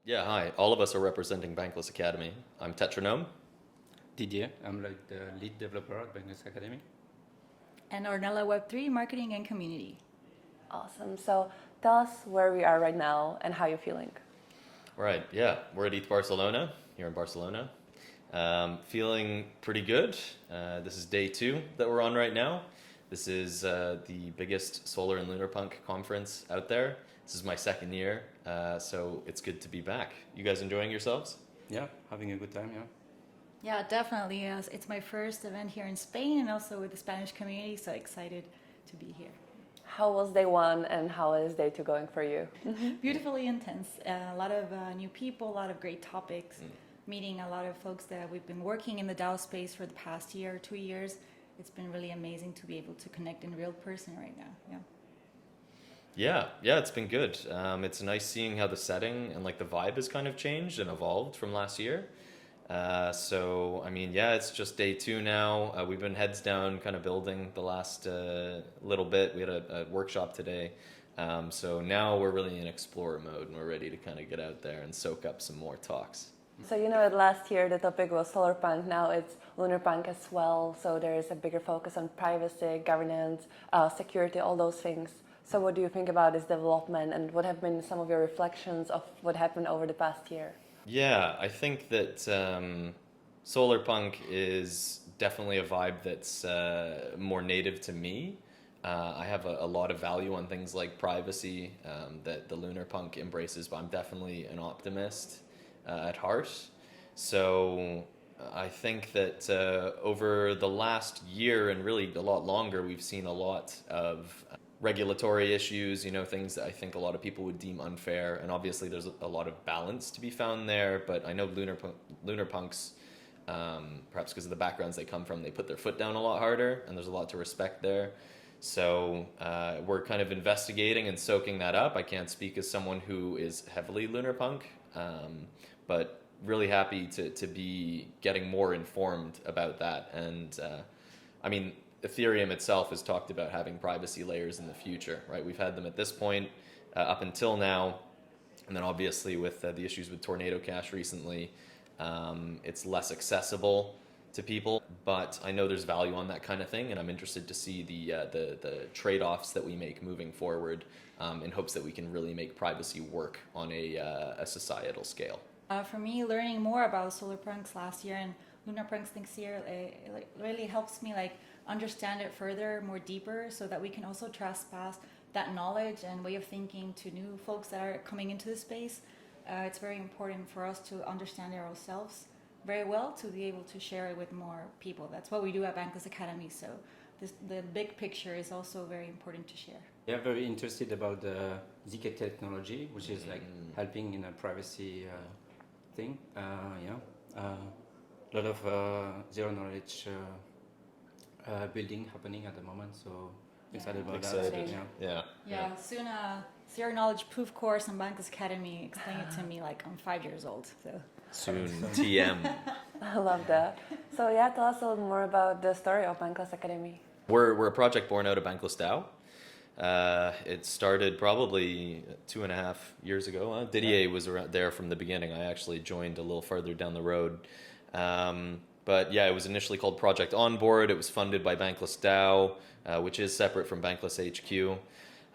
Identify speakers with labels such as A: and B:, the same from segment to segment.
A: Yeah, hi. All of us are representing Bankless Academy. I'm Tetranum.
B: Didier, I'm like the lead developer at Bankless Academy.
C: And Ornella Web3 Marketing and Community.
D: Awesome. So tell us where we are right now and how you're feeling.
A: Right, yeah, we're at Eth Barcelona, here in Barcelona. Feeling pretty good. This is day 2 that we're on right now. This is the biggest solar and lunar punk conference out there. This is my second year, so it's good to be back. You guys enjoying yourselves?
B: Yeah, having a good time, yeah.
C: Yeah, definitely. Yes. It's my first event here in Spain and also with the Spanish community, so excited to be here.
D: How was day 1 and how is day 2 going for you?
C: Beautifully intense. A lot of new people, a lot of great topics, meeting a lot of folks that we've been working in the DAO space for the past year or 2 years. It's been really amazing to be able to connect in real person right now.
A: Yeah, it's been good. It's nice seeing how the setting and like the vibe has kind of changed and evolved from last year. So, I mean, yeah, it's just day 2 now. We've been heads down kind of building the last little bit. We had a workshop today. So now we're really in explorer mode and we're ready to kind of get out there and soak up some more talks.
D: So last year the topic was solar punk, now it's lunar punk as well. So there is a bigger focus on privacy, governance, security, all those things. So what do you think about this development and what have been some of your reflections of what happened over the past year?
A: Yeah, I think that solar punk is definitely a vibe that's more native to me. I have a lot of value on things like privacy that the lunar punk embraces, but I'm definitely an optimist at heart. So I think that over the last year and really a lot longer, we've seen a lot of regulatory issues, things that I think a lot of people would deem unfair. And obviously there's a lot of balance to be found there, but I know lunar punks, perhaps because of the backgrounds they come from, they put their foot down a lot harder and there's a lot to respect there. So we're kind of investigating and soaking that up. I can't speak as someone who is heavily lunar punk, but really happy to be getting more informed about that. And I mean, Ethereum itself has talked about having privacy layers in the future, right? We've had them at this point up until now, and then obviously with the issues with Tornado Cash recently, it's less accessible to people. But I know there's value on that kind of thing, and I'm interested to see the trade-offs that we make moving forward in hopes that we can really make privacy work on a societal scale.
C: For me, learning more about solar punks last year and lunar punks next year really helps me understand it further, more deeper, so that we can also trespass that knowledge and way of thinking to new folks that are coming into the space. It's very important for us to understand it ourselves very well to be able to share it with more people. That's what we do at Bankless Academy. So the big picture is also very important to share.
B: Yeah, very interested about the ZK technology, which is like helping in a privacy thing. A lot of zero knowledge building happening at the moment, so excited about
A: Excited.
B: that.
C: Yeah. Soon zero knowledge proof course on Bankless Academy. Explain it to me like I'm 5 years old. So
A: Soon, TM.
D: I love that. So tell us a little more about the story of Bankless Academy.
A: We're a project born out of Bankless DAO. It started probably 2.5 years ago. Didier was around there from the beginning. I actually joined a little further down the road. But yeah, it was initially called Project Onboard. It was funded by Bankless DAO, which is separate from Bankless HQ.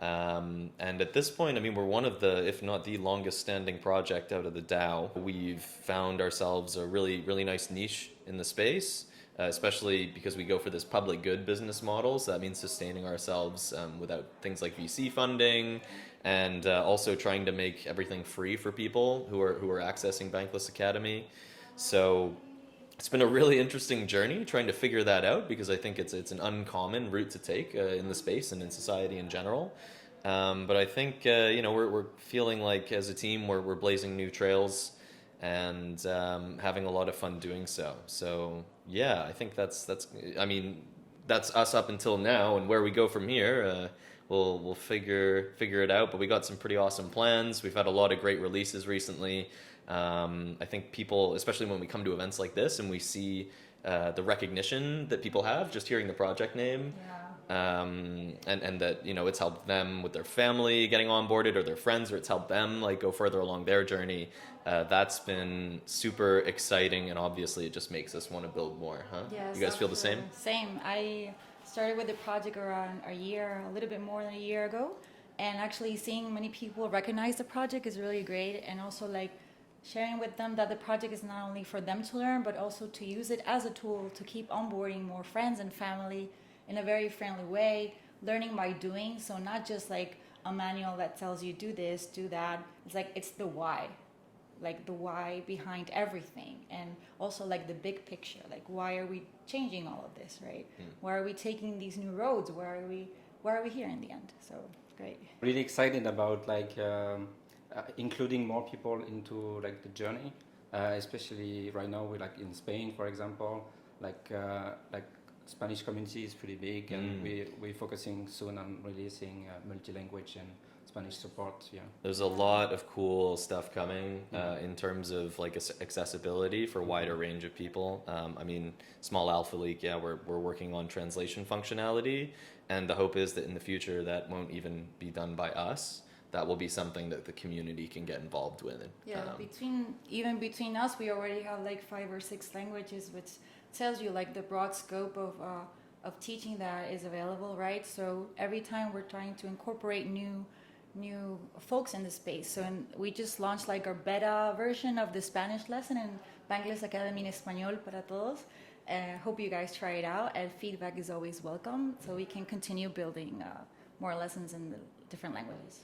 A: And at this point, I mean, we're one of the, if not the longest standing project out of the DAO. We've found ourselves a really, really nice niche in the space, especially because we go for this public good business model. So that means sustaining ourselves without things like VC funding, and also trying to make everything free for people who are accessing Bankless Academy. So it's been a really interesting journey trying to figure that out, because I think it's an uncommon route to take in the space and in society in general. But I think we're feeling like as a team we're blazing new trails and having a lot of fun doing so. So yeah, I think that's us up until now, and where we go from here, we'll figure it out. But we got some pretty awesome plans. We've had a lot of great releases recently. I think people, especially when we come to events like this and we see the recognition that people have just hearing the project name, and that, you know, it's helped them with their family getting onboarded or their friends, or it's helped them like go further along their journey. That's been super exciting, and obviously it just makes us want to build more, huh?
C: Yes,
A: You guys feel the same?
C: Same. I started with the project around a little bit more than a year ago, and actually seeing many people recognize the project is really great, and also like sharing with them that the project is not only for them to learn, but also to use it as a tool to keep onboarding more friends and family in a very friendly way, learning by doing. So not just like a manual that tells you do this, do that. It's like, it's the why, like the why behind everything, and also like the big picture, like why are we changing all of this, right? Why are we taking these new roads? Why are we here in the end? So great.
B: Really excited about like including more people into like the journey, especially right now we're like in Spain, for example, like Spanish community is pretty big, and we're focusing soon on releasing multi-language and Spanish support. Yeah,
A: there's a lot of cool stuff coming in terms of like accessibility for a wider range of people. I mean, small alpha leak, yeah, we're working on translation functionality, and the hope is that in the future that won't even be done by us. That will be something that the community can get involved with.
C: Yeah, between us, we already have like 5 or 6 languages, which tells you like the broad scope of teaching that is available, right? So every time we're trying to incorporate new folks in the space. So we just launched like our beta version of the Spanish lesson in Bankless Academy en Español para todos. Hope you guys try it out, and feedback is always welcome, so we can continue building more lessons in the different languages.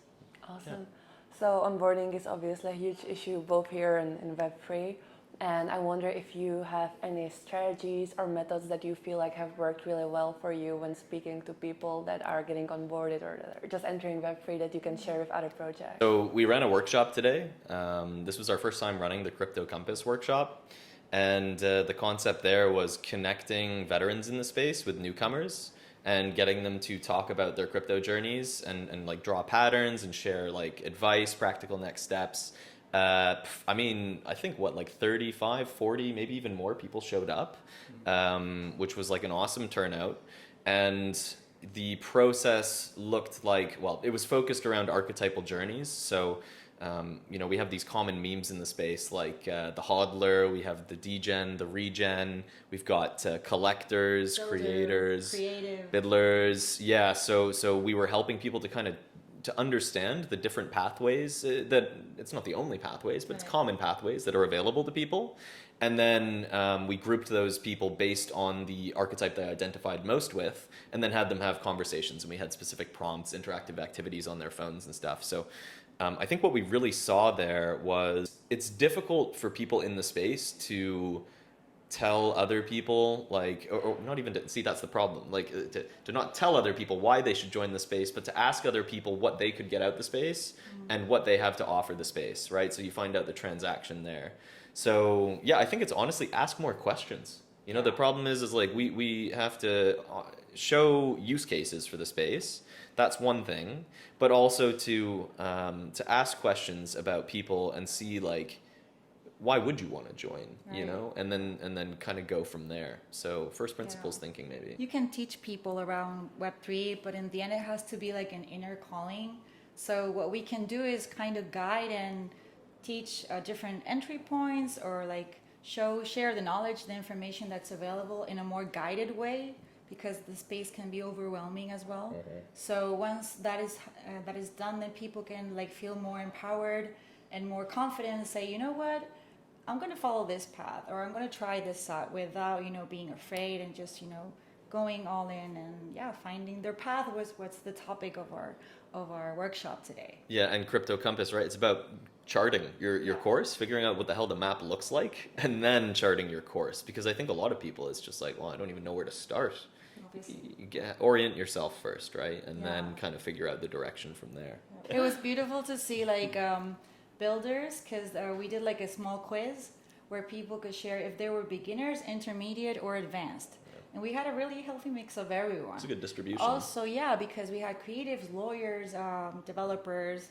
D: Awesome. Yeah. So onboarding is obviously a huge issue both here and in Web3. And I wonder if you have any strategies or methods that you feel like have worked really well for you when speaking to people that are getting onboarded or that are just entering Web3 that you can share with other projects.
A: So we ran a workshop today. This was our first time running the Crypto Compass workshop. And the concept there was connecting veterans in the space with newcomers and getting them to talk about their crypto journeys and like draw patterns and share like advice, practical next steps. I mean, I think like 35, 40, maybe even more people showed up, which was like an awesome turnout. And the process looked like, well, it was focused around archetypal journeys. So, you know, we have these common memes in the space, like the hodler, we have the degen, the regen, we've got collectors, creators, biddlers. Yeah, so we were helping people to kind of to understand the different pathways that it's not the only pathways, but it's common pathways that are available to people. And then we grouped those people based on the archetype they identified most with, and then had them have conversations, and we had specific prompts, interactive activities on their phones and stuff. So I think what we really saw there was it's difficult for people in the space to tell other people, like, or not even to see, that's the problem, like to not tell other people why they should join the space, but to ask other people what they could get out the space and what they have to offer the space, right? So you find out the transaction there. So yeah, I think it's honestly ask more questions. You know, the problem is like we have to show use cases for the space. That's one thing, but also to ask questions about people and see like, why would you want to join, you know, and then kind of go from there. So first principles thinking, maybe.
C: You can teach people around Web3, but in the end it has to be like an inner calling. So what we can do is kind of guide and teach different entry points, or like share the knowledge, the information that's available in a more guided way, because the space can be overwhelming as well. So once that is done, then people can like feel more empowered and more confident and say, you know what, I'm going to follow this path, or I'm going to try this out without, you know, being afraid, and just, you know, going all in and finding their path was what's the topic of our workshop today.
A: Yeah, and Crypto Compass, right? It's about charting your course, figuring out what the hell the map looks like, and then charting your course. Because I think a lot of people, it's just like, well, I don't even know where to start. You orient yourself first, right? And then kind of figure out the direction from there.
C: It was beautiful to see like builders, because we did like a small quiz where people could share if they were beginners, intermediate, or advanced. And we had a really healthy mix of everyone.
A: It's a good distribution.
C: Also, yeah, because we had creatives, lawyers, developers,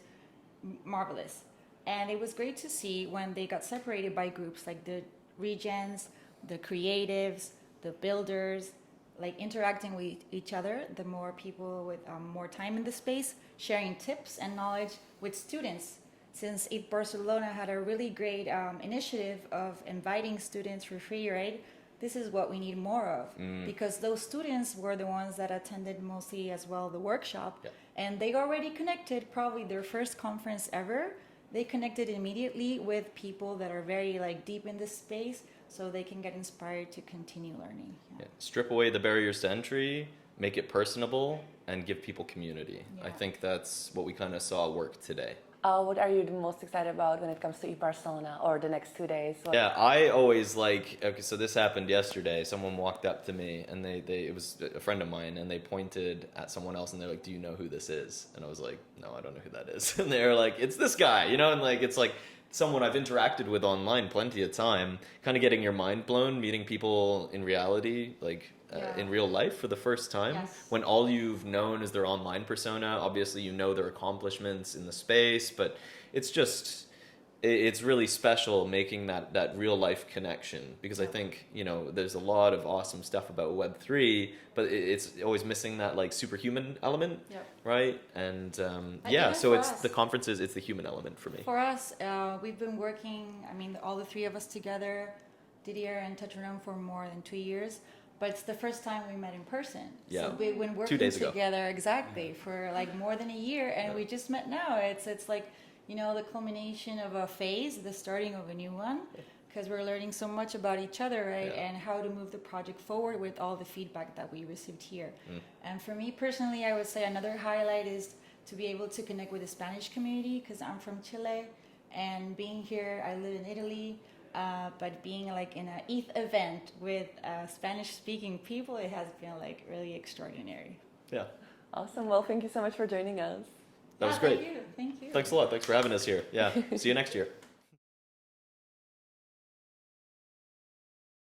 C: marvelous. And it was great to see when they got separated by groups, like the regens, the creatives, the builders, like interacting with each other, the more people with more time in the space, sharing tips and knowledge with students. Since Eth Barcelona had a really great initiative of inviting students for free, right? This is what we need more of, because those students were the ones that attended mostly as well the workshop, and they already connected, probably their first conference ever. They connected immediately with people that are very like deep in this space, so they can get inspired to continue learning.
A: Yeah. Strip away the barriers to entry, make it personable, and give people community. I think that's what we kind of saw work today.
D: What are you the most excited about when it comes to Barcelona or the next 2 days?
A: Yeah, I always like, okay, so this happened yesterday. Someone walked up to me and it was a friend of mine, and they pointed at someone else and they're like, do you know who this is? And I was like, no, I don't know who that is. And they're like, it's this guy, you know, and like, it's like someone I've interacted with online plenty of time, kind of getting your mind blown, meeting people in reality, like in real life for the first time, when all you've known is their online persona. Obviously, you know their accomplishments in the space, but it's just, it's really special making that real life connection, because I think, you know, there's a lot of awesome stuff about Web3, but it's always missing that like superhuman element, right? And so it's the conferences, it's the human element for me.
C: For us, we've been working, I mean, all the three of us together, Didier and Tetranum, for more than 2 years. But it's the first time we met in person.
A: Yeah.
C: So we've been working together for like more than a year, and we just met now. It's like, you know, the culmination of a phase, the starting of a new one, because we're learning so much about each other, right? And how to move the project forward with all the feedback that we received here. And for me personally, I would say another highlight is to be able to connect with the Spanish community, because I'm from Chile, and being here, I live in Italy. But being like in an ETH event with Spanish-speaking people, it has been like really extraordinary.
A: Yeah.
D: Awesome. Well, thank you so much for joining us.
A: That was great.
C: Thank you.
A: Thanks a lot. Thanks for having us here. Yeah. See you next year.